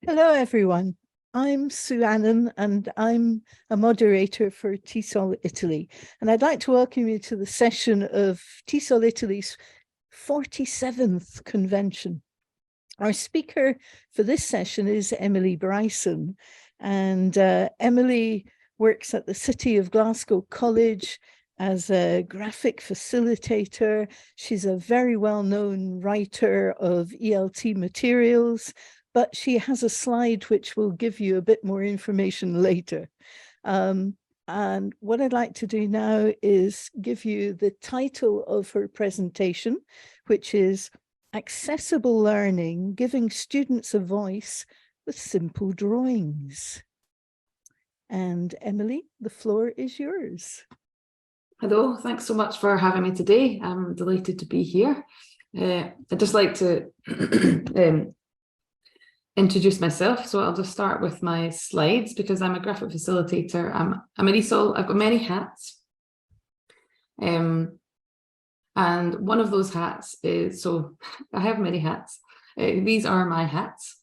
Hello, everyone. I'm Sue Annan, and I'm a moderator for TESOL Italy. And I'd like to welcome you to the session of TESOL Italy's 47th convention. Our speaker for this session is Emily Bryson, and Emily works at the City of Glasgow College as a graphic facilitator. She's a very well-known writer of ELT materials, but she has a slide which will give you a bit more information later. And what I'd like to do now is give you the title of her presentation, which is Accessible Learning, Giving Students a Voice with Simple Drawings. And Emily, the floor is yours. Hello, thanks so much for having me today. I'm delighted to be here. I'd just like to introduce myself. So I'll just start with my slides because I'm a graphic facilitator. I'm an ESOL, I've got many hats. And one of those hats is, so I have many hats. These are my hats.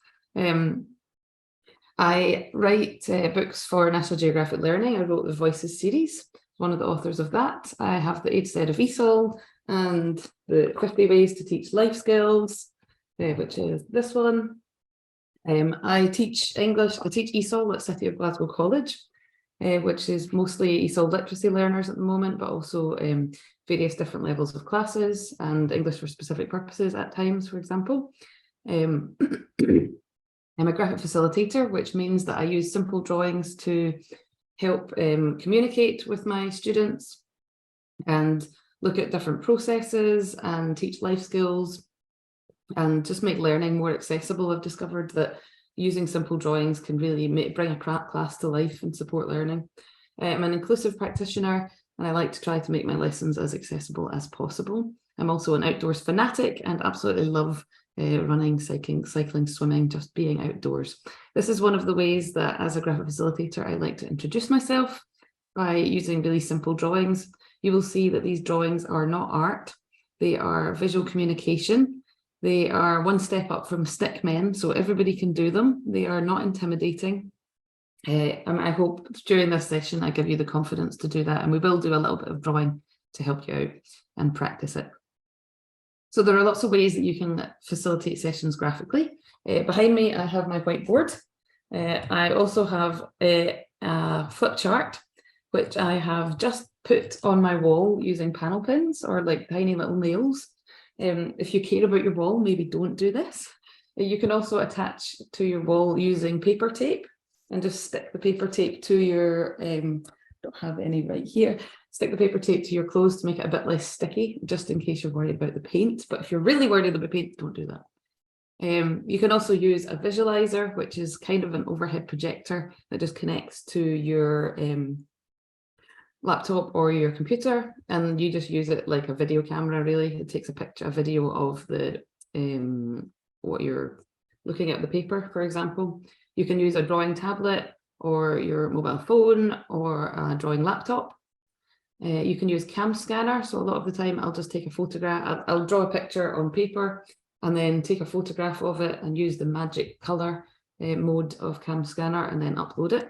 I write books for National Geographic Learning. I wrote the Voices series, one of the authors of that. I have the Aid of ESOL and the 50 Ways to Teach Life Skills, which is this one. I teach English, I teach ESOL at City of Glasgow College, which is mostly ESOL literacy learners at the moment, but also various different levels of classes and English for specific purposes at times, for example. I'm a graphic facilitator, which means that I use simple drawings to help communicate with my students and look at different processes and teach life skills and just make learning more accessible. I've discovered that using simple drawings can really bring a class to life and support learning. I'm an inclusive practitioner, and I like to try to make my lessons as accessible as possible. I'm also an outdoors fanatic and absolutely love running, cycling, swimming, just being outdoors. This is one of the ways that as a graphic facilitator, I like to introduce myself by using really simple drawings. You will see that these drawings are not art. They are visual communication. They are one step up from stick men, so everybody can do them. They are not intimidating. And I hope during this session, I give you the confidence to do that. And we will do a little bit of drawing to help you out and practice it. So there are lots of ways that you can facilitate sessions graphically. Behind me, I have my whiteboard. I also have a flip chart, which I have just put on my wall using panel pins or like tiny little nails. If you care about your wall, maybe don't do this. You can also attach to your wall using paper tape and just stick the paper tape to your, don't have any right here, stick the paper tape to your clothes to make it a bit less sticky, just in case you're worried about the paint. But if you're really worried about paint, don't do that. You can also use a visualizer, which is kind of an overhead projector that just connects to your laptop or your computer, and you just use it like a video camera. Really, it takes a video of the what you're looking at, the paper, for example. You can use a drawing tablet or your mobile phone or a drawing laptop. You can use Cam Scanner. So a lot of the time I'll just take a photograph, I'll draw a picture on paper and then take a photograph of it and use the magic color mode of Cam Scanner and then upload it.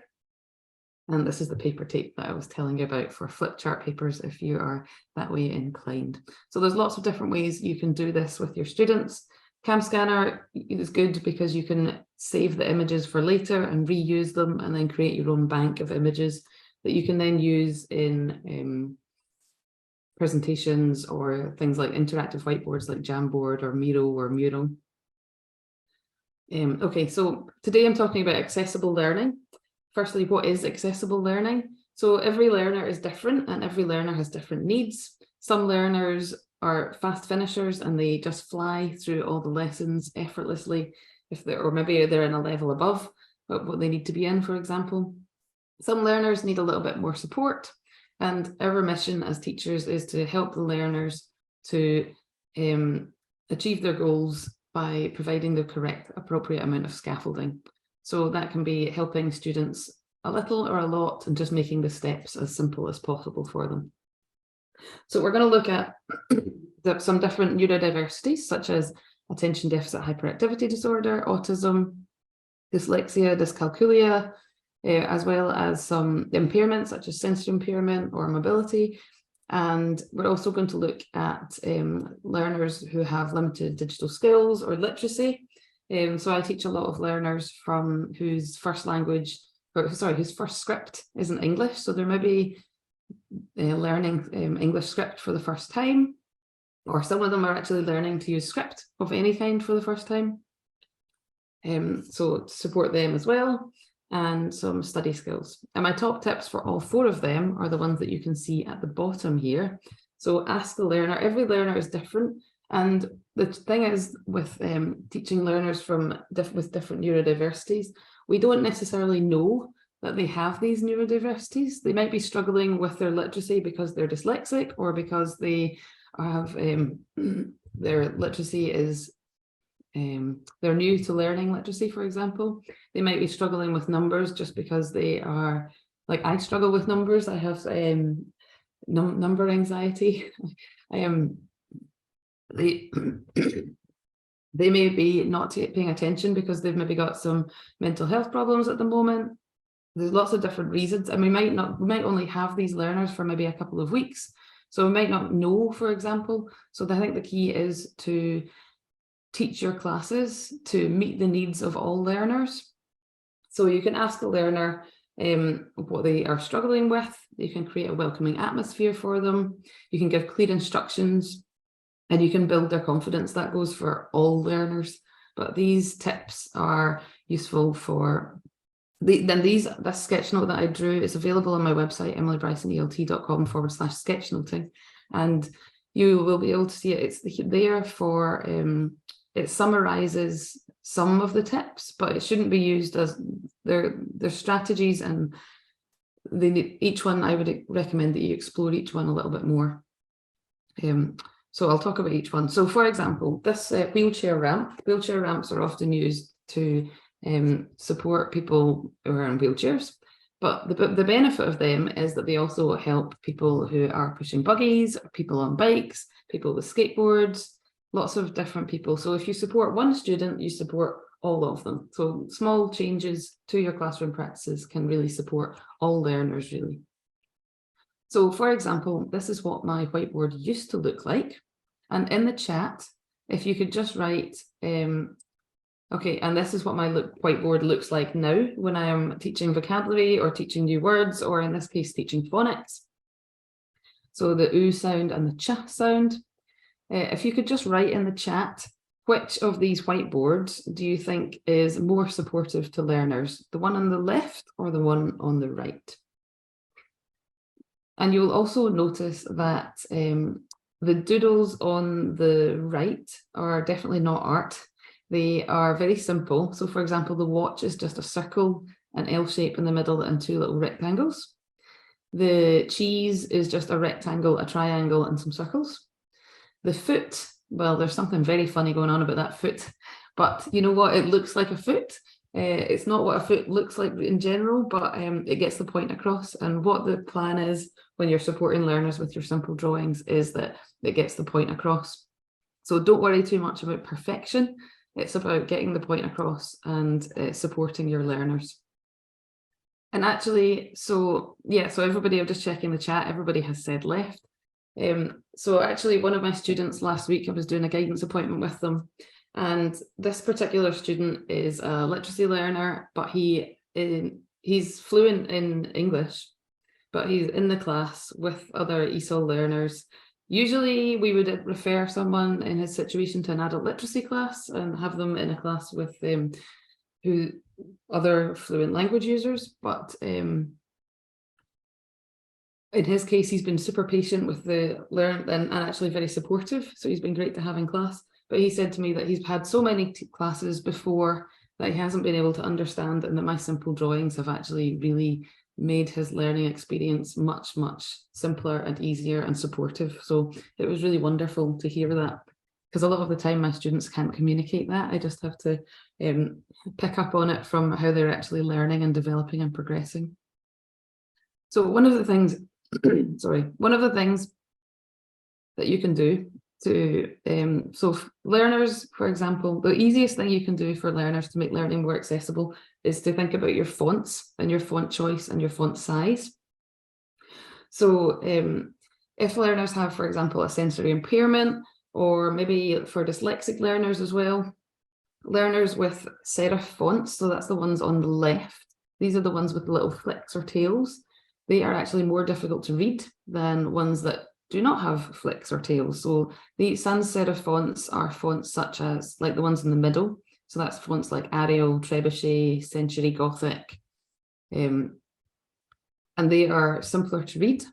And this is the paper tape that I was telling you about for flip chart papers if you are that way inclined. So there's lots of different ways you can do this with your students. Cam Scanner is good because you can save the images for later and reuse them and then create your own bank of images that you can then use in presentations or things like interactive whiteboards like Jamboard or Miro or Mural. Okay, so today I'm talking about accessible learning. Firstly, what is accessible learning? So every learner is different and every learner has different needs. Some learners are fast finishers and they just fly through all the lessons effortlessly, or maybe they're in a level above what they need to be in, for example. Some learners need a little bit more support, and our mission as teachers is to help the learners to achieve their goals by providing the correct, appropriate amount of scaffolding. So that can be helping students a little or a lot and just making the steps as simple as possible for them. So we're going to look at some different neurodiversities, such as attention deficit hyperactivity disorder, autism, dyslexia, dyscalculia, as well as some impairments such as sensory impairment or mobility. And we're also going to look at learners who have limited digital skills or literacy. So I teach a lot of learners from whose first language, or sorry, whose first script isn't English. So they're maybe learning English script for the first time, or some of them are actually learning to use script of any kind for the first time. So to support them as well, and some study skills. And my top tips for all 4 of them are the ones that you can see at the bottom here. So ask the learner. Every learner is different. And the thing is with teaching learners with different neurodiversities, we don't necessarily know that they have these neurodiversities. They might be struggling with their literacy because they're dyslexic, or because they have their literacy is they're new to learning literacy, for example. They might be struggling with numbers just because they are, like I struggle with numbers. I have number anxiety. They may be not paying attention because they've maybe got some mental health problems at the moment. There's lots of different reasons, and we might only have these learners for maybe a couple of weeks. So we might not know, for example. So I think the key is to teach your classes to meet the needs of all learners. So you can ask the learner what they are struggling with. You can create a welcoming atmosphere for them. You can give clear instructions, and you can build their confidence. That goes for all learners. But these tips are useful for this sketch note that I drew is available on my website, emilybrysonelt.com/sketchnoting, and you will be able to see it. It's there for it summarizes some of the tips, but it shouldn't be used as their strategies, and each one I would recommend that you explore each one a little bit more. So I'll talk about each one. So for example, this wheelchair ramps are often used to support people who are in wheelchairs, but the benefit of them is that they also help people who are pushing buggies, people on bikes, people with skateboards, lots of different people. So if you support one student, you support all of them. So small changes to your classroom practices can really support all learners, really. So for example, this is what my whiteboard used to look like. And in the chat, if you could just write, okay, and this is what my whiteboard looks like now when I am teaching vocabulary or teaching new words, or in this case, teaching phonics. So the oo sound and the ch sound. If you could just write in the chat, which of these whiteboards do you think is more supportive to learners? The one on the left or the one on the right? And you'll also notice that the doodles on the right are definitely not art. They are very simple. So for example, the watch is just a circle, an L shape in the middle, and 2 little rectangles. The cheese is just a rectangle, a triangle, and some circles. The foot, well, there's something very funny going on about that foot, but you know what? It looks like a foot. It's not what a foot looks like in general, but it gets the point across. And what the plan is when you're supporting learners with your simple drawings is that it gets the point across. So don't worry too much about perfection. It's about getting the point across and supporting your learners. And actually, so everybody, I'm just checking the chat, everybody has said left. So actually one of my students last week, I was doing a guidance appointment with them, and this particular student is a literacy learner, but he's fluent in English, but he's in the class with other ESOL learners. Usually we would refer someone in his situation to an adult literacy class and have them in a class with other fluent language users, but in his case, he's been super patient with the learn and actually very supportive. So he's been great to have in class. But he said to me that he's had so many classes before that he hasn't been able to understand, and that my simple drawings have actually really made his learning experience much, much simpler and easier and supportive. So it was really wonderful to hear that, because a lot of the time my students can't communicate that. I just have to pick up on it from how they're actually learning and developing and progressing. So one of the things that you can do to, learners, for example, the easiest thing you can do for learners to make learning more accessible is to think about your fonts and your font choice and your font size. So if learners have, for example, a sensory impairment, or maybe for dyslexic learners as well, learners with serif fonts, so that's the ones on the left, these are the ones with little flicks or tails, they are actually more difficult to read than ones that do not have flicks or tails. So the sans serif fonts are fonts such as, like the ones in the middle, so that's fonts like Arial, Trebuchet, Century Gothic, and they are simpler to read.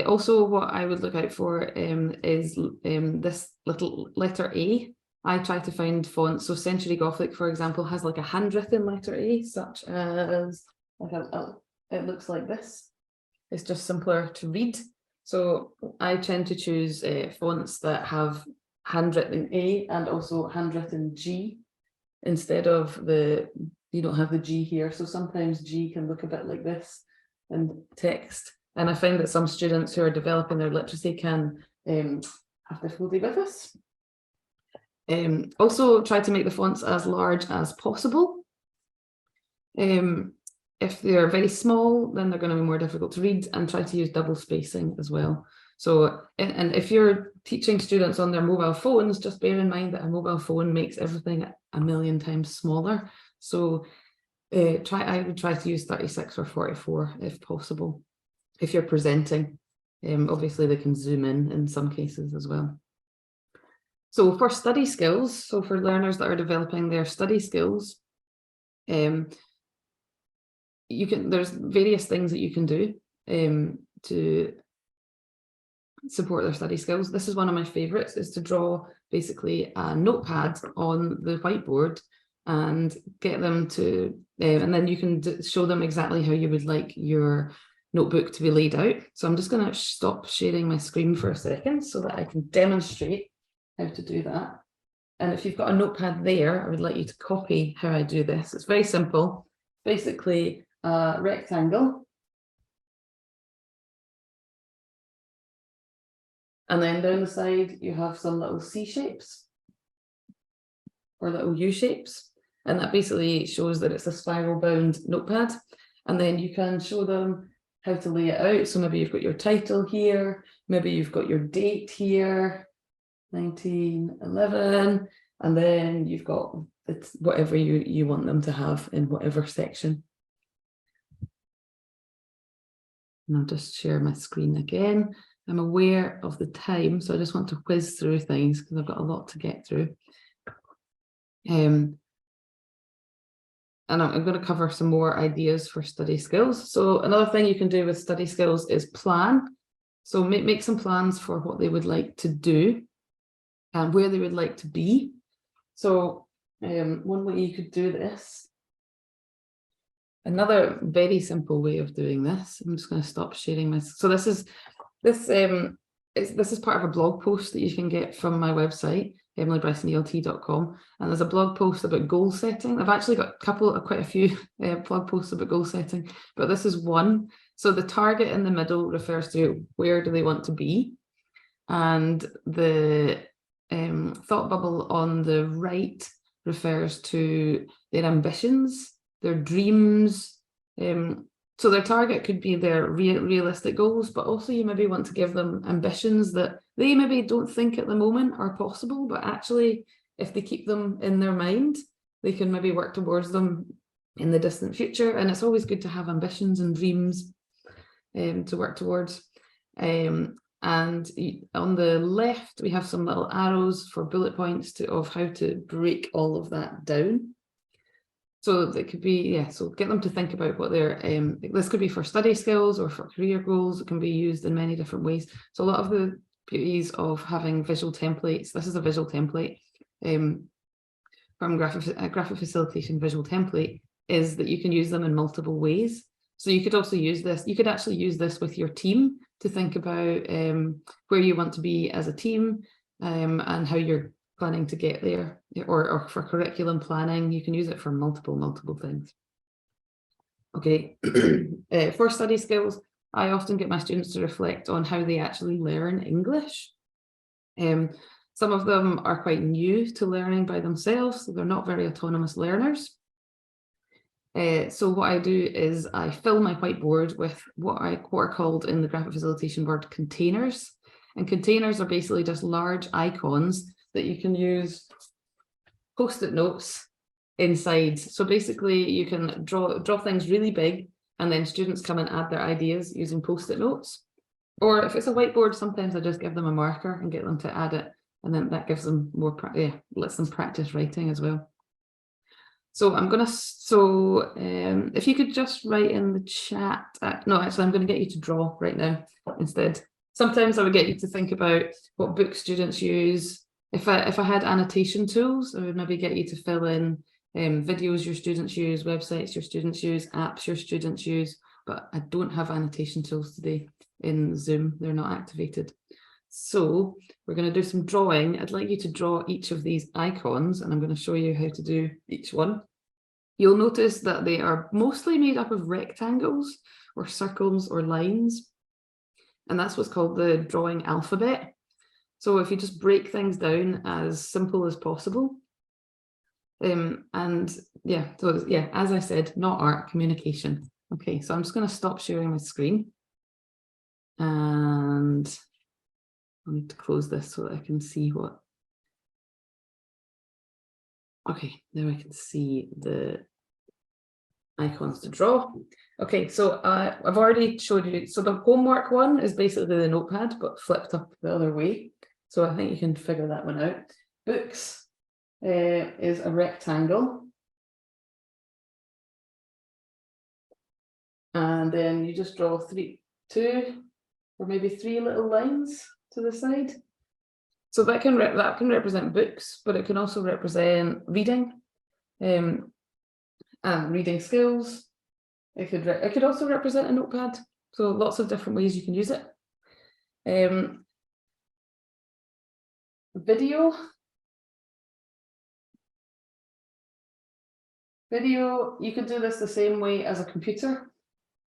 Also, what I would look out for is this little letter A. I try to find fonts. So Century Gothic, for example, has like a handwritten letter A, such as, it looks like this. It's just simpler to read. So I tend to choose fonts that have handwritten A and also handwritten G instead of you don't have the G here. So sometimes G can look a bit like this and text. And I find that some students who are developing their literacy can have difficulty with this. Also try to make the fonts as large as possible. If they're very small, then they're going to be more difficult to read, and try to use double spacing as well. So, and if you're teaching students on their mobile phones, just bear in mind that a mobile phone makes everything a million times smaller. So I would try to use 36 or 44 if possible. If you're presenting, obviously they can zoom in some cases as well. So for study skills, so for learners that are developing their study skills, there's various things that you can do to support their study skills. This is one of my favorites, is to draw basically a notepad on the whiteboard and get them to, and then you can show them exactly how you would like your notebook to be laid out. So I'm just going to stop sharing my screen for a second so that I can demonstrate how to do that. And if you've got a notepad there, I would like you to copy how I do this. It's very simple. Basically a rectangle. And then down the side, you have some little C shapes or little U shapes. And that basically shows that it's a spiral bound notepad. And then you can show them how to lay it out. So maybe you've got your title here, maybe you've got your date here, 1911, and then you've got whatever you want them to have in whatever section. And I'll just share my screen again. I'm aware of the time, so I just want to whiz through things because I've got a lot to get through. And I'm going to cover some more ideas for study skills. So another thing you can do with study skills is plan. So make some plans for what they would like to do and where they would like to be. So one way you could do this, another very simple way of doing this, I'm just going to stop sharing my, so this is part of a blog post that you can get from my website, emilybrysonelt.com, and there's a blog post about goal setting. I've actually got quite a few blog posts about goal setting, but this is one. So the target in the middle refers to where do they want to be, and the thought bubble on the right refers to their ambitions, their dreams. So their target could be their realistic goals, but also you maybe want to give them ambitions that they maybe don't think at the moment are possible, but actually if they keep them in their mind, they can maybe work towards them in the distant future. And it's always good to have ambitions and dreams to work towards. And on the left, we have some little arrows for bullet points of how to break all of that down. So it could be, so get them to think about what their, this could be for study skills or for career goals. It can be used in many different ways. So a lot of the beauties of having visual templates, this is a visual template from graphic facilitation visual template, is that you can use them in multiple ways. So you could also use this, you could actually use this with your team to think about where you want to be as a team and how you're planning to get there, or for curriculum planning. You can use it for multiple things. Okay, for study skills, I often get my students to reflect on how they actually learn English. Some of them are quite new to learning by themselves, so they're not very autonomous learners. So what I do is I fill my whiteboard with what are called in the graphic facilitation world containers. And containers are basically just large icons that you can use post-it notes inside. So basically you can draw things really big, and then students come and add their ideas using post-it notes. Or if it's a whiteboard, sometimes I just give them a marker and get them to add it. And then that gives them more, lets them practice writing as well. So I'm going to, if you could just write in the chat, no, actually I'm going to get you to draw right now instead. Sometimes I would get you to think about what books students use. If I had annotation tools, I would maybe get you to fill in videos your students use, websites your students use, apps your students use, but I don't have annotation tools today in Zoom, they're not activated. So we're going to do some drawing. I'd like you to draw each of these icons, and I'm going to show you how to do each one. You'll notice that they are mostly made up of rectangles or circles or lines. And that's what's called the drawing alphabet. So if you just break things down as simple as possible. As I said, not art, communication. Okay, so I'm just going to stop sharing my screen. And I need to close this so that I can see what. Okay, now I can see the icons to draw. Okay, so I've already showed you. So the homework one is basically the notepad, but flipped up the other way. So I think you can figure that one out. Books is a rectangle. And then you just draw two or maybe three little lines to the side. So that can represent books, but it can also represent reading, and reading skills. It could also represent a notepad. So lots of different ways you can use it. Video, you could do this the same way as a computer.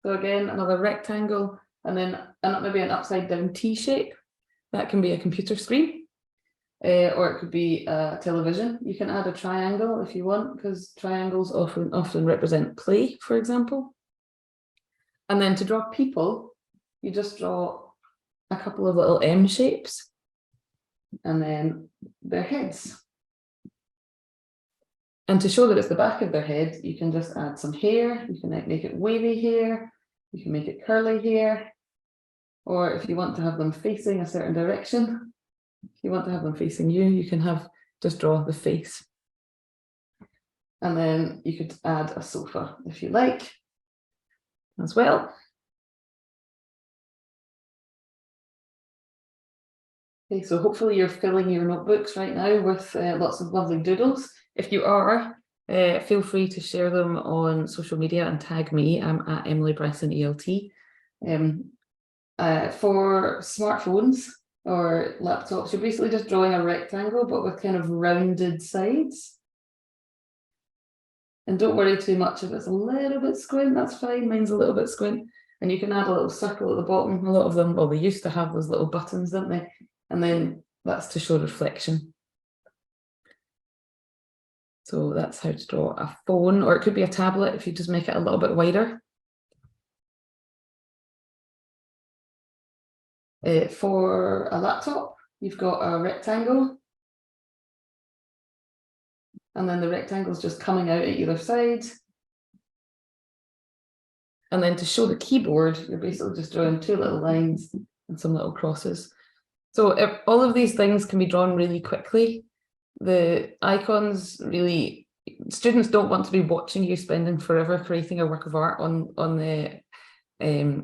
So again, another rectangle, and then maybe an upside down T shape. That can be a computer screen. Or it could be a television. You can add a triangle if you want, because triangles often represent play, for example. And then to draw people, you just draw a couple of little M shapes and then their heads. And to show that it's the back of their head, you can just add some hair. You can make it wavy hair. You can make it curly hair. Or if you want to have them facing a certain direction, if you want to have them facing you, you can just draw the face. And then you could add a sofa if you like as well. Okay, so hopefully you're filling your notebooks right now with lots of lovely doodles. If you are, feel free to share them on social media and tag me. I'm at Emily Bryson ELT. For smartphones or laptops, you're basically just drawing a rectangle, but with kind of rounded sides. And don't worry too much if it's a little bit squint, that's fine. Mine's a little bit squint. And you can add a little circle at the bottom. A lot of them, well, they used to have those little buttons, didn't they? And then that's to show reflection. So that's how to draw a phone, or it could be a tablet if you just make it a little bit wider. For a laptop, you've got a rectangle. And then the rectangle is just coming out at either side. And then to show the keyboard, you're basically just drawing two little lines and some little crosses. So all of these things can be drawn really quickly. The icons really, students don't want to be watching you spending forever creating a work of art on the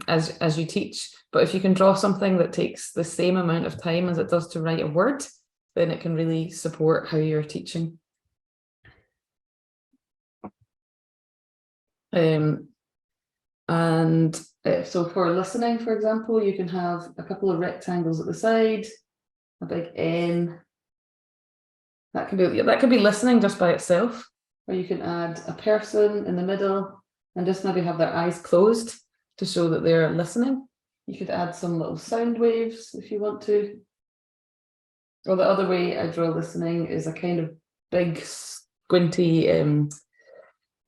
as you teach. But if you can draw something that takes the same amount of time as it does to write a word, then it can really support how you're teaching. So for listening, for example, you can have a couple of rectangles at the side, a big N. That can be listening just by itself, or you can add a person in the middle and just maybe have their eyes closed to show that they're listening. You could add some little sound waves if you want to. Or the other way I draw listening is a kind of big squinty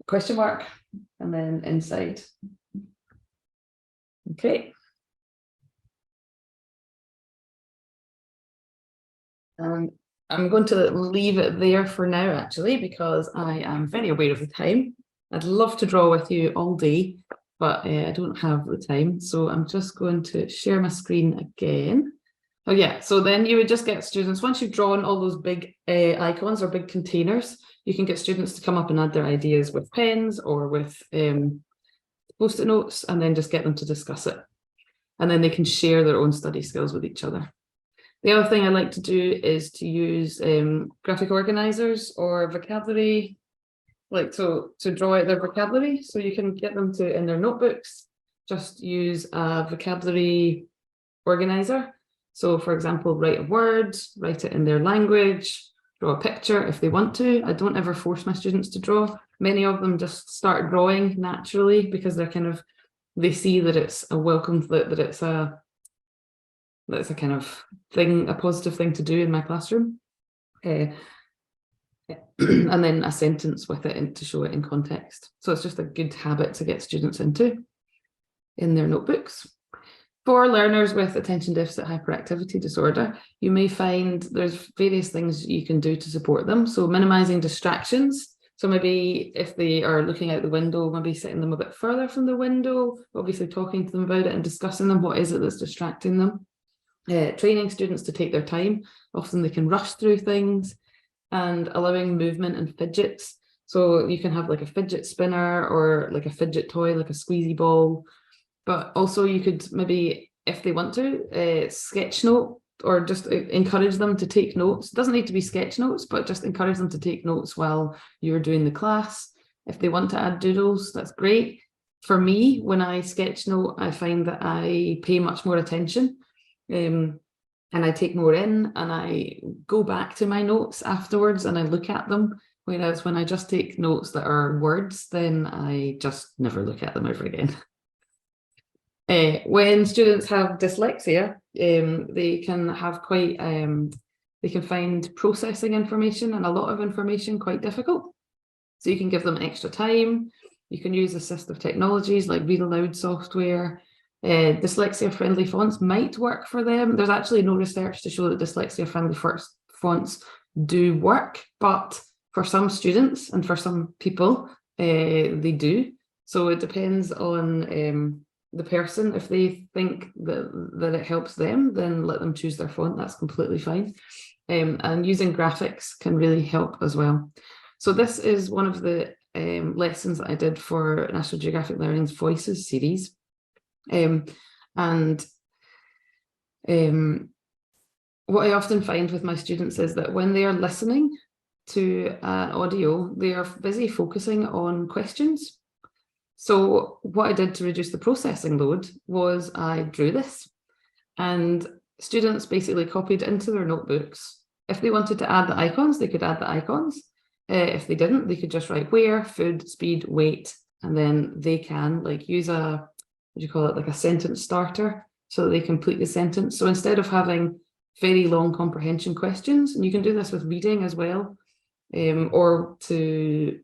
question mark and then inside. Okay. And I'm going to leave it there for now, actually, because I am very aware of the time. I'd love to draw with you all day, but I don't have the time. So I'm just going to share my screen again. Oh yeah, so then you would just get students, once you've drawn all those big icons or big containers, you can get students to come up and add their ideas with pens or with post-it notes, and then just get them to discuss it. And then they can share their own study skills with each other. The other thing I like to do is to use graphic organizers or vocabulary, like to draw out their vocabulary. So you can get them to, in their notebooks, just use a vocabulary organizer. So for example, write a word, write it in their language, draw a picture if they want to. I don't ever force my students to draw. Many of them just start drawing naturally because they're kind of, they see that it's a welcome, that it's a kind of thing, a positive thing to do in my classroom. And then a sentence with it to show it in context. So it's just a good habit to get students into in their notebooks. For learners with attention deficit hyperactivity disorder, you may find there's various things you can do to support them. So minimizing distractions. So maybe if they are looking out the window, maybe sitting them a bit further from the window, obviously talking to them about it and discussing them, what is it that's distracting them. Training students to take their time. Often they can rush through things, and allowing movement and fidgets. So you can have like a fidget spinner or like a fidget toy, like a squeezy ball. But also you could maybe, if they want to, sketch note or just encourage them to take notes. It doesn't need to be sketch notes, but just encourage them to take notes while you're doing the class. If they want to add doodles, that's great. For me, when I sketch note, I find that I pay much more attention. And I take more in and I go back to my notes afterwards and I look at them. Whereas when I just take notes that are words, then I just never look at them ever again. When students have dyslexia, they can have quite, they can find processing information and a lot of information quite difficult. So you can give them extra time. You can use assistive technologies like read aloud software. Dyslexia friendly fonts might work for them. There's actually no research to show that dyslexia friendly fonts do work, but for some students and for some people, they do. So it depends on the person. If they think that it helps them, then let them choose their font. That's completely fine. And using graphics can really help as well. So this is one of the lessons that I did for National Geographic Learning's Voices series. What I often find with my students is that when they are listening to an audio, they are busy focusing on questions. So what I did to reduce the processing load was I drew this, and students basically copied into their notebooks. If they wanted to add the icons, they could add the icons. If they didn't, they could just write where, food, speed, weight, and then they can like use a, what do you call it, like a sentence starter, so that they complete the sentence. So instead of having very long comprehension questions, and you can do this with reading as well, or to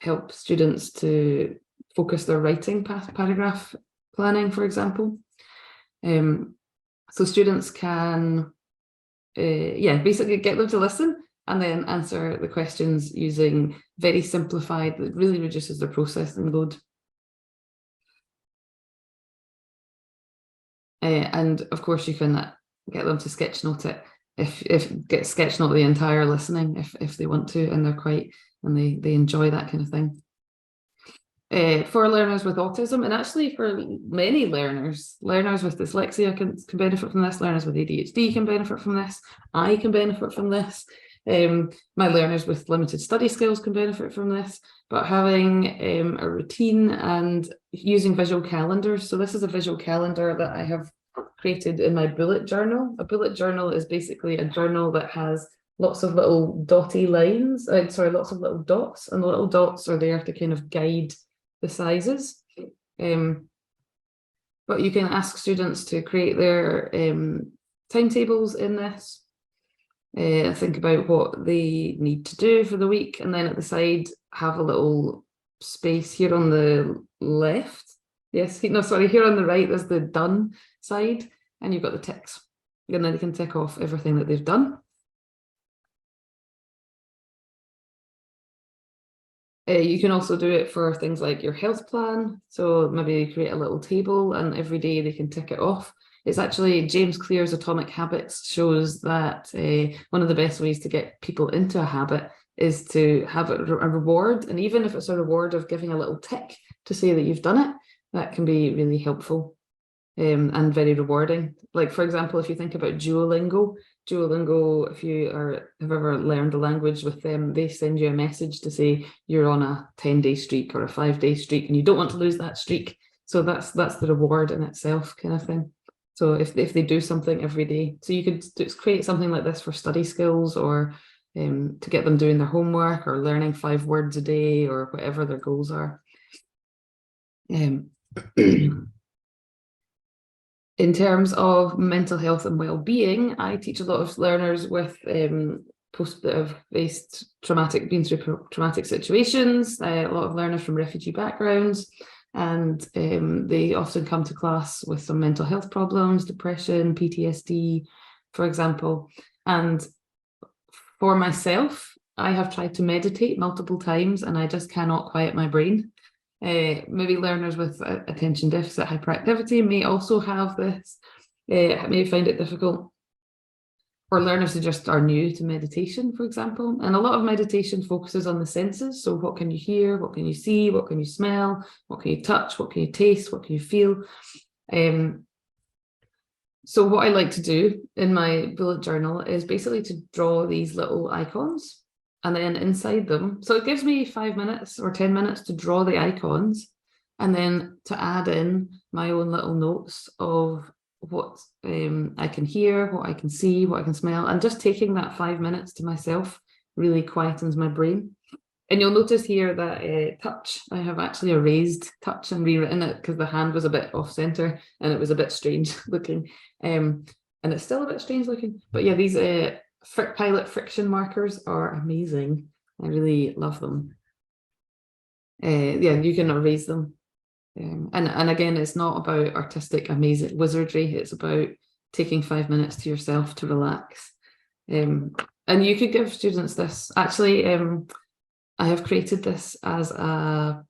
help students to focus their writing paragraph planning, for example. So students can, basically get them to listen and then answer the questions using very simplified, that really reduces their processing load. And of course you can get them to sketch note it, get sketch note the entire listening if they want to, and they're quite, and they enjoy that kind of thing. For learners with autism, and actually for many learners with dyslexia can benefit from this, learners with ADHD can benefit from this, I can benefit from this, my learners with limited study skills can benefit from this, but having a routine and using visual calendars. So this is a visual calendar that I have created in my bullet journal. A bullet journal is basically a journal that has lots of little dotty lines, lots of little dots, and the little dots are there to kind of guide the sizes. But you can ask students to create their timetables in this. think about what they need to do for the week, and then at the side have a little space here on the left. Yes, no, sorry, here on the right, there's the done side, and you've got the ticks. And then they can tick off everything that they've done. You can also do it for things like your health plan. So maybe create a little table and every day they can tick it off. It's actually James Clear's Atomic Habits shows that one of the best ways to get people into a habit is to have a reward. And even if it's a reward of giving a little tick to say that you've done it, that can be really helpful and very rewarding. Like, for example, if you think about Duolingo, if you have ever learned a language with them, they send you a message to say you're on a 10-day streak or a 5-day streak and you don't want to lose that streak. So that's the reward in itself, kind of thing. So if they do something every day, so you could create something like this for study skills or to get them doing their homework or learning 5 words a day or whatever their goals are. In terms of mental health and well-being, I teach a lot of learners with been through traumatic situations, a lot of learners from refugee backgrounds, and they often come to class with some mental health problems, depression, PTSD, for example. And for myself, I have tried to meditate multiple times and I just cannot quiet my brain. Maybe learners with attention deficit hyperactivity may also have this, may find it difficult. Or learners who just are new to meditation, for example. And a lot of meditation focuses on the senses. So what can you hear? What can you see? What can you smell? What can you touch? What can you taste? What can you feel? So what I like to do in my bullet journal is basically to draw these little icons. And then inside them, so it gives me 5 minutes or 10 minutes to draw the icons and then to add in my own little notes of what I can hear, what I can see, what I can smell, and just taking that 5 minutes to myself really quietens my brain. And you'll notice here that touch, I have actually erased touch and rewritten it because the hand was a bit off center and it was a bit strange looking. And it's still a bit strange looking, but yeah, these Pilot friction markers are amazing. I really love them. Yeah, you can erase them. And again, it's not about artistic, amazing wizardry. It's about taking 5 minutes to yourself to relax. And you could give students this. Actually, I have created this as a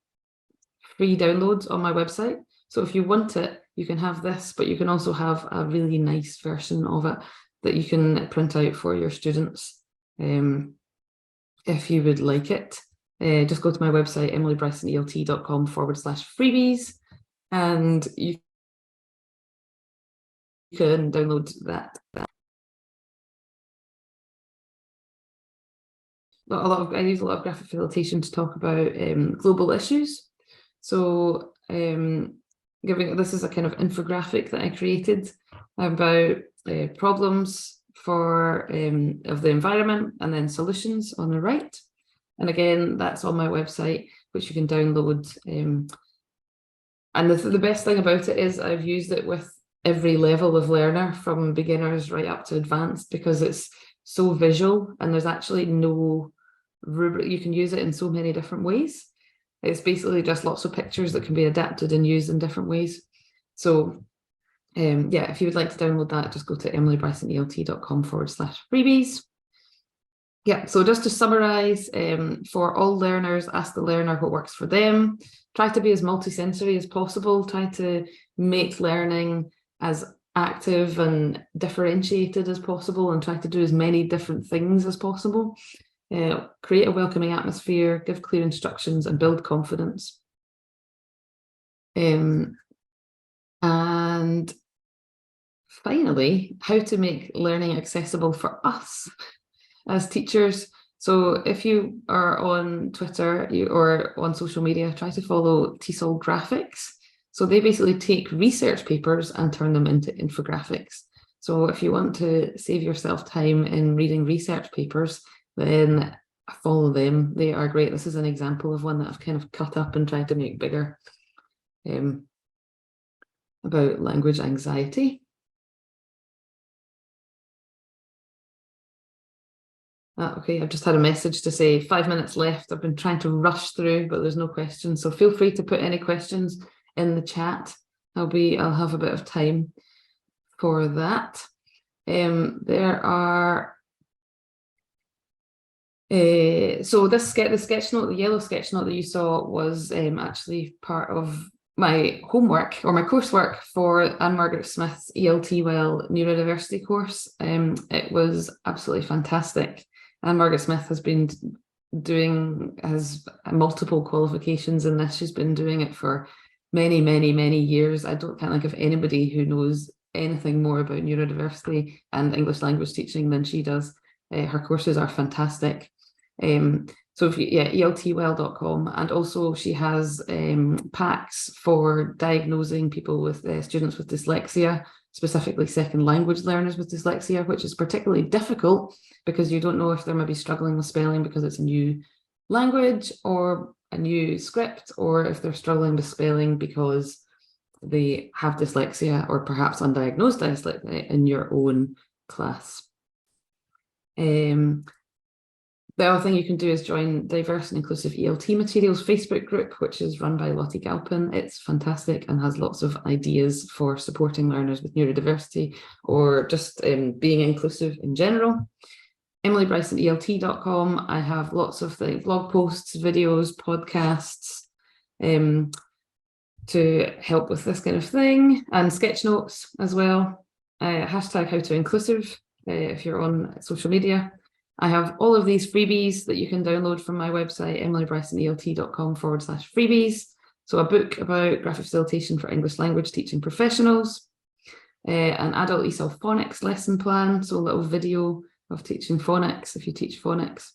free download on my website. So if you want it, you can have this, but you can also have a really nice version of it that you can print out for your students if you would like it. Just go to my website, emilybrysonelt.com/freebies, and you can download that. I use a lot of graphic facilitation to talk about global issues. So this is a kind of infographic that I created about problems of the environment and then solutions on the right. And again, that's on my website, which you can download. And the best thing about it is I've used it with every level of learner from beginners right up to advanced because it's so visual and there's actually no rubric. You can use it in so many different ways. It's basically just lots of pictures that can be adapted and used in different ways. So yeah, if you would like to download that, just go to emilybrysonelt.com/freebies. Yeah, so just to summarize, for all learners, ask the learner what works for them. Try to be as multisensory as possible. Try to make learning as active and differentiated as possible and try to do as many different things as possible. Create a welcoming atmosphere, give clear instructions and build confidence. And finally, how to make learning accessible for us as teachers. So if you are on Twitter or on social media, try to follow TESOL Graphics. So they basically take research papers and turn them into infographics. So if you want to save yourself time in reading research papers, then follow them. They are great. This is an example of one that I've kind of cut up and tried to make bigger about language anxiety. Okay, I've just had a message to say 5 minutes left. I've been trying to rush through, but there's no questions. So feel free to put any questions in the chat. I'll have a bit of time for that. There are so the sketch note, the yellow sketch note that you saw was actually part of my homework or my coursework for Anne-Margaret Smith's ELT Well Neurodiversity course. It was absolutely fantastic. Anne-Margaret Smith has multiple qualifications in this. She's been doing it for many, many, many years. I can't think of anybody who knows anything more about neurodiversity and English language teaching than she does. Her courses are fantastic. So if you, eltwell.com, and also she has packs for diagnosing people with students with dyslexia, specifically second language learners with dyslexia, which is particularly difficult because you don't know if they're maybe struggling with spelling because it's a new language or a new script, or if they're struggling with spelling because they have dyslexia or perhaps undiagnosed dyslexia in your own class. The other thing you can do is join Diverse and Inclusive ELT Materials Facebook group, which is run by Lottie Galpin. It's fantastic and has lots of ideas for supporting learners with neurodiversity or just being inclusive in general. EmilyBrysonELT.com. I have lots of blog posts, videos, podcasts to help with this kind of thing, and sketch notes as well. Hashtag HowToInclusive if you're on social media. I have all of these freebies that you can download from my website, EmilyBrysonELT.com/freebies. So a book about graphic facilitation for English language teaching professionals, an adult ESOL phonics lesson plan, so a little video of teaching phonics if you teach phonics,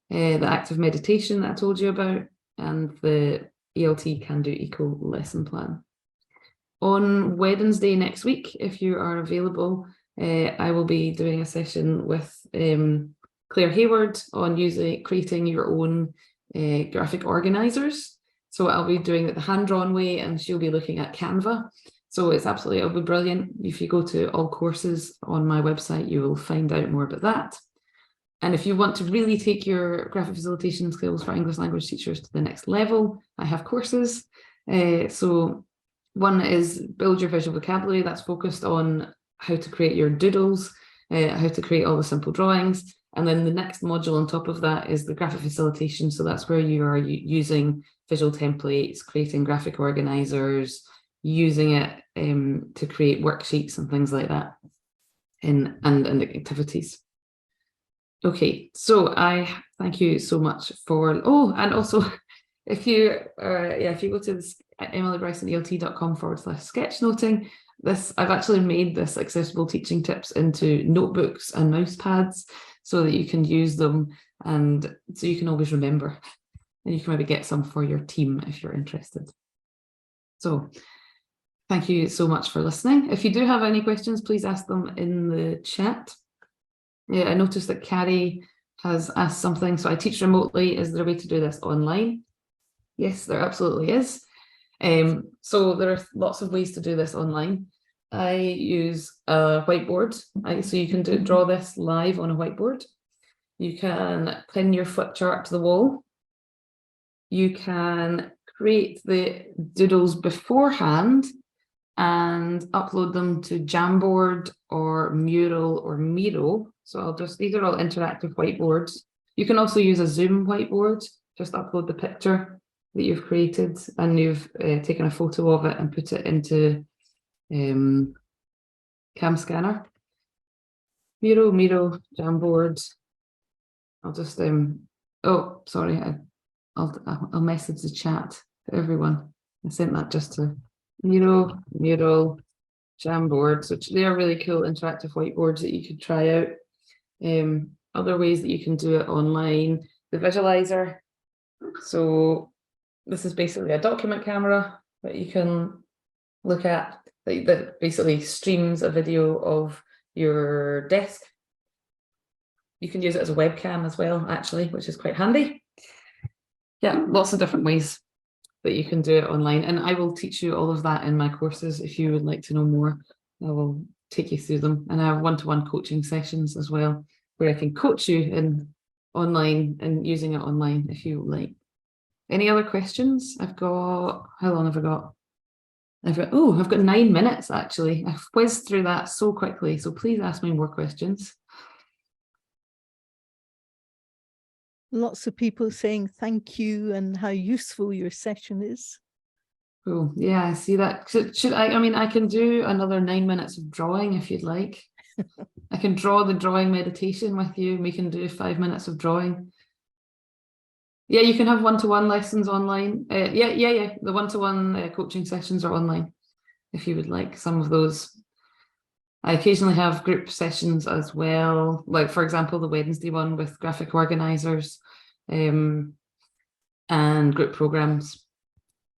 the active meditation that I told you about, and the ELT Can Do Eco lesson plan. On Wednesday next week, if you are available, I will be doing a session with Claire Hayward on creating your own graphic organizers. So I'll be doing it the hand-drawn way, and she'll be looking at Canva. So it'll be brilliant. If you go to all courses on my website, you will find out more about that. And if you want to really take your graphic facilitation skills for English language teachers to the next level, I have courses. So one is Build Your Visual Vocabulary. That's focused on how to create your doodles, how to create all the simple drawings. And then the next module on top of that is the graphic facilitation. So that's where you are using visual templates, creating graphic organizers, using it to create worksheets and things like that, and activities. Okay, so I thank you so much for, and also if you go to EmilyBrysonELT.com/sketchnoting, I've actually made this accessible teaching tips into notebooks and mouse pads so that you can use them, and so you can always remember, and you can maybe get some for your team if you're interested. So thank you so much for listening. If you do have any questions, please ask them in the chat. Yeah, I noticed that Carrie has asked something. So I teach remotely. Is there a way to do this online? Yes, there absolutely is. So there are lots of ways to do this online. I use a whiteboard. So you can draw this live on a whiteboard. You can pin your flip chart to the wall. You can create the doodles beforehand and upload them to Jamboard or Mural or Miro. So these are all interactive whiteboards. You can also use a Zoom whiteboard. Just upload the picture that you've created and you've taken a photo of it and put it into Cam Scanner. Miro, Jamboard. I'll just oh, sorry, I'll message the chat to everyone. I sent that just to Miro, Mural, Jamboard. So they are really cool interactive whiteboards that you could try out. Other ways that you can do it online, the visualizer. So this is basically a document camera that you can look at that basically streams a video of your desk. You can use it as a webcam as well, actually, which is quite handy. Yeah, lots of different ways that you can do it online. And I will teach you all of that in my courses. If you would like to know more, I will take you through them. And I have one-to-one coaching sessions as well, where I can coach you in online and using it online if you like. Any other questions? I've got, how long have I got? I've got 9 minutes actually. I've whizzed through that so quickly, so please ask me more questions. Lots of people saying thank you and how useful your session is. Oh, yeah, I see that. Should I mean, I can do another 9 minutes of drawing if you'd like. I can draw the drawing meditation with you. We can do 5 minutes of drawing. Yeah, you can have one-to-one lessons online. Yeah. The one-to-one coaching sessions are online if you would like some of those. I occasionally have group sessions as well, like for example, the Wednesday one with graphic organisers and group programs.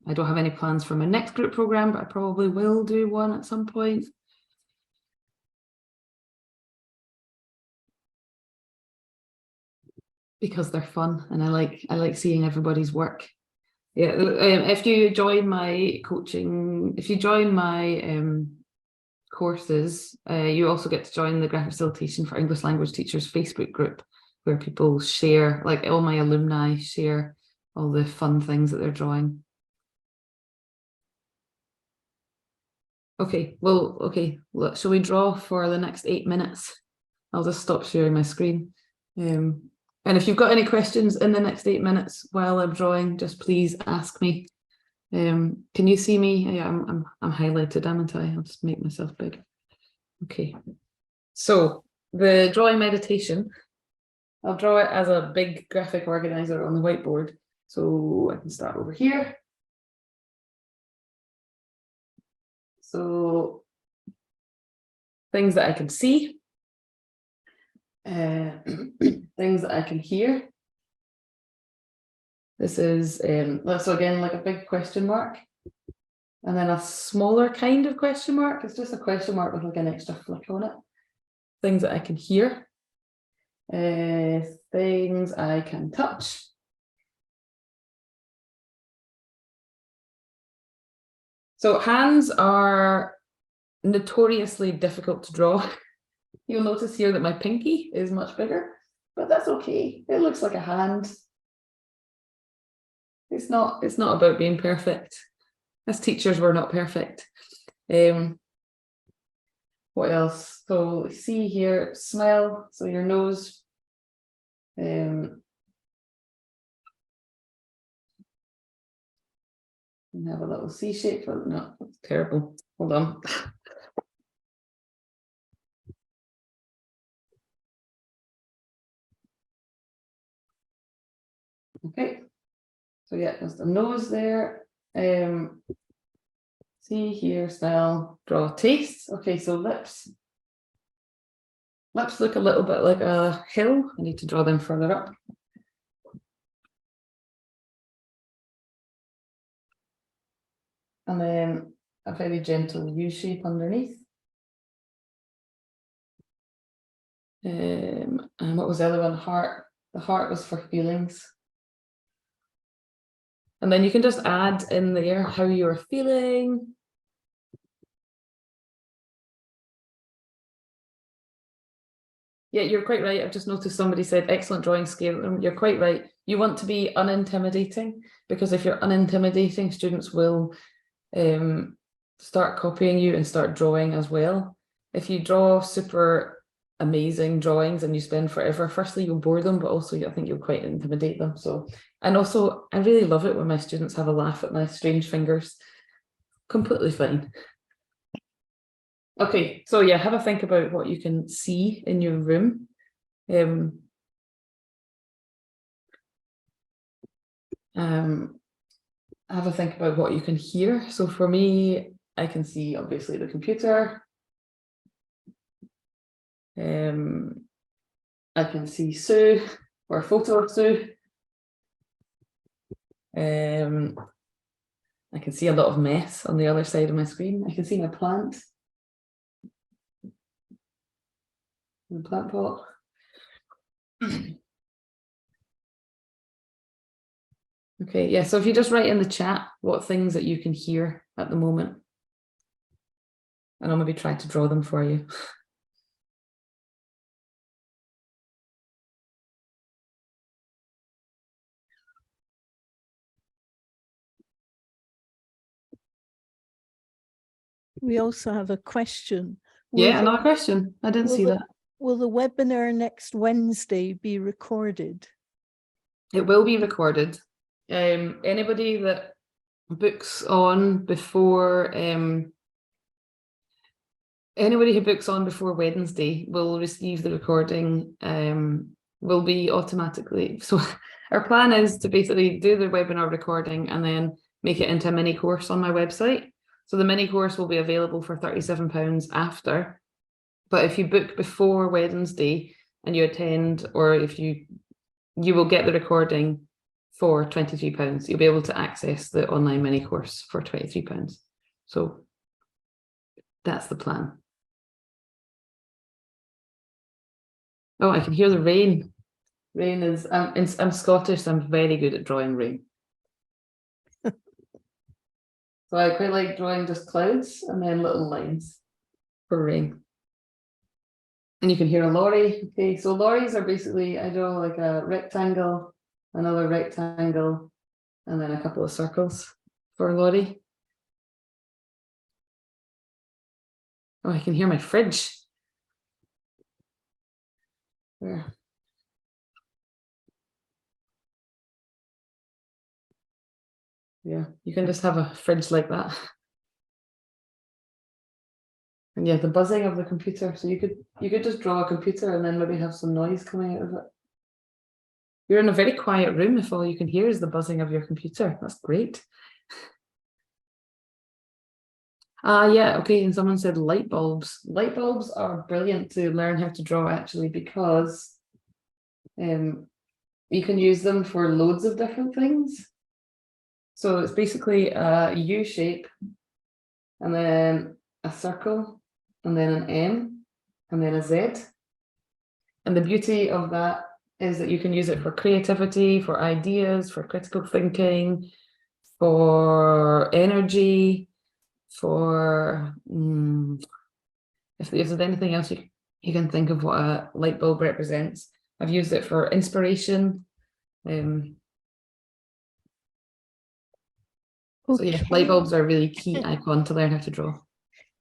I don't have any plans for my next group program, but I probably will do one at some point. Because they're fun and I like seeing everybody's work. Yeah, if you join my coaching, if you join my courses, you also get to join the Graphic Facilitation for English Language Teachers Facebook group, where people share, like all my alumni share all the fun things that they're drawing. Okay, well, okay, shall we draw for the next 8 minutes? I'll just stop sharing my screen. And if you've got any questions in the next 8 minutes while I'm drawing, just please ask me. Can you see me? Yeah, I'm highlighted, haven't I? I'll just make myself big. Okay. So the drawing meditation, I'll draw it as a big graphic organizer on the whiteboard. So I can start over here. So things that I can see, things that I can hear. This is, so again, like a big question mark. And then a smaller kind of question mark. It's just a question mark with like an extra flick on it. Things that I can hear. Things I can touch. So hands are notoriously difficult to draw. You'll notice here that my pinky is much bigger, but that's okay. It looks like a hand. It's not about being perfect. As teachers, we're not perfect. What else? So see here, smell, so your nose. And have a little C shape. No, that's terrible. Hold on. Okay. So yeah, just a nose there. See here, smell, draw, taste. Okay, so lips. Lips look a little bit like a hill. I need to draw them further up. And then a very gentle U shape underneath. And what was the other one? Heart. The heart was for feelings. And then you can just add in there how you're feeling. Yeah, you're quite right. I've just noticed somebody said excellent drawing skill. You're quite right. You want to be unintimidating, because if you're unintimidating, students will start copying you and start drawing as well. If you draw super amazing drawings and you spend forever, firstly you'll bore them, but also I think you'll quite intimidate them. So, and also I really love it when my students have a laugh at my strange fingers. Completely fine. Okay, so yeah, have a think about what you can see in your room. Have a think about what you can hear. So for me, I can see obviously the computer. I can see Sue, or a photo of Sue. I can see a lot of mess on the other side of my screen. I can see my plant. The plant pot. Okay, yeah, so if you just write in the chat what things that you can hear at the moment, and I'll maybe try to draw them for you. We also have a question. Yeah, another question. I didn't see that. Will the webinar next Wednesday be recorded? It will be recorded. Anybody that books on before anybody who books on before Wednesday will receive the recording, will be automatically. So our plan is to basically do the webinar recording and then make it into a mini course on my website. So the mini course will be available for £37 after. But if you book before Wednesday and you attend, or if you will get the recording for £23. You'll be able to access the online mini course for £23. So that's the plan. Oh, I can hear the rain. Rain is, I'm Scottish, so I'm very good at drawing rain. So I quite like drawing just clouds and then little lines for rain. And you can hear a lorry. Okay, so lorries are basically, I draw like a rectangle, another rectangle, and then a couple of circles for a lorry. Oh, I can hear my fridge. Where? Yeah, you can just have a fridge like that. And yeah, the buzzing of the computer. So you could just draw a computer and then maybe have some noise coming out of it. You're in a very quiet room if all you can hear is the buzzing of your computer. That's great. Yeah, okay, and someone said light bulbs. Light bulbs are brilliant to learn how to draw actually, because you can use them for loads of different things. So it's basically a U shape and then a circle and then an M and then a Z. And the beauty of that is that you can use it for creativity, for ideas, for critical thinking, for energy, for if there's anything else you can think of what a light bulb represents. I've used it for inspiration. So yeah, light bulbs are a really key icon to learn how to draw.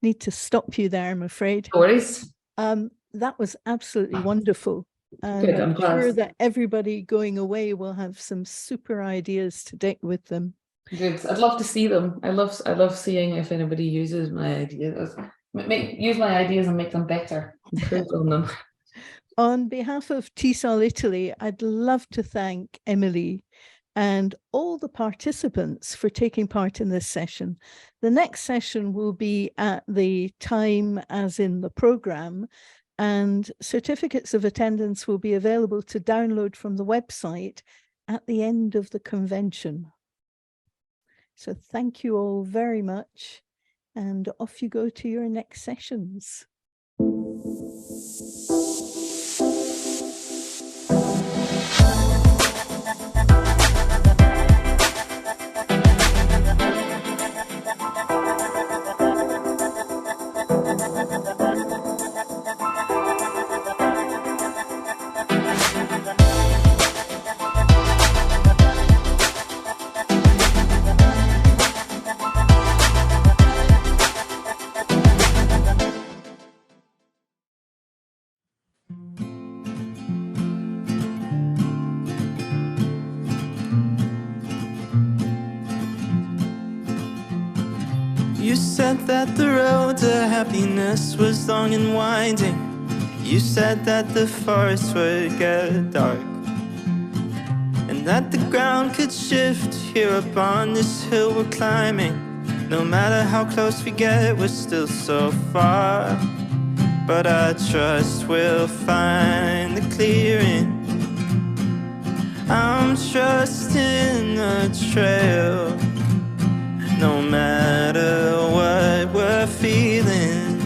Need to stop you there, I'm afraid. No worries. That was absolutely wonderful. And Good, I'm sure that everybody going away will have some super ideas to take with them. Good. I'd love to see them. I love seeing if anybody uses my ideas. Use my ideas and make them better. Improve on them. On behalf of TESOL Italy, I'd love to thank Emily and all the participants for taking part in this session. The next session will be at the time as in the programme, and certificates of attendance will be available to download from the website at the end of the convention. So thank you all very much, and off you go to your next sessions. You said that the road to happiness was long and winding. You said that the forest would get dark, and that the ground could shift here upon this hill we're climbing. No matter how close we get, we're still so far. But I trust we'll find the clearing. I'm trusting the trail. No matter what we're feeling,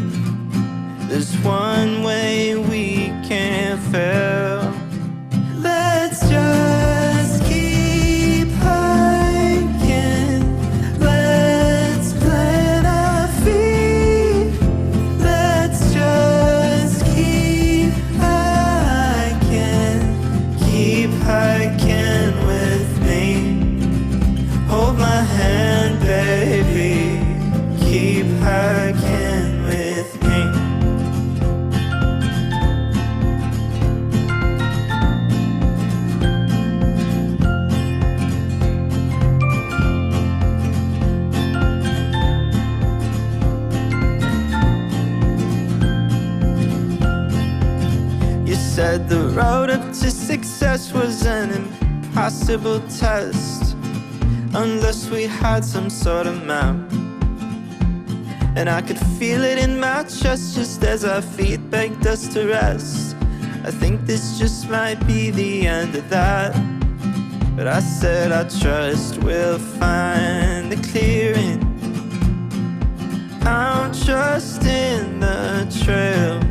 there's one way we can't fail. Let's just keep hiking. Let's plant our feet. Let's just keep hiking. Keep hiking with me. Hold my said the road up to success was an impossible test unless we had some sort of map. And I could feel it in my chest just as our feet begged us to rest. I think this just might be the end of that. But I said I trust we'll find the clearing. I'm trusting the trail.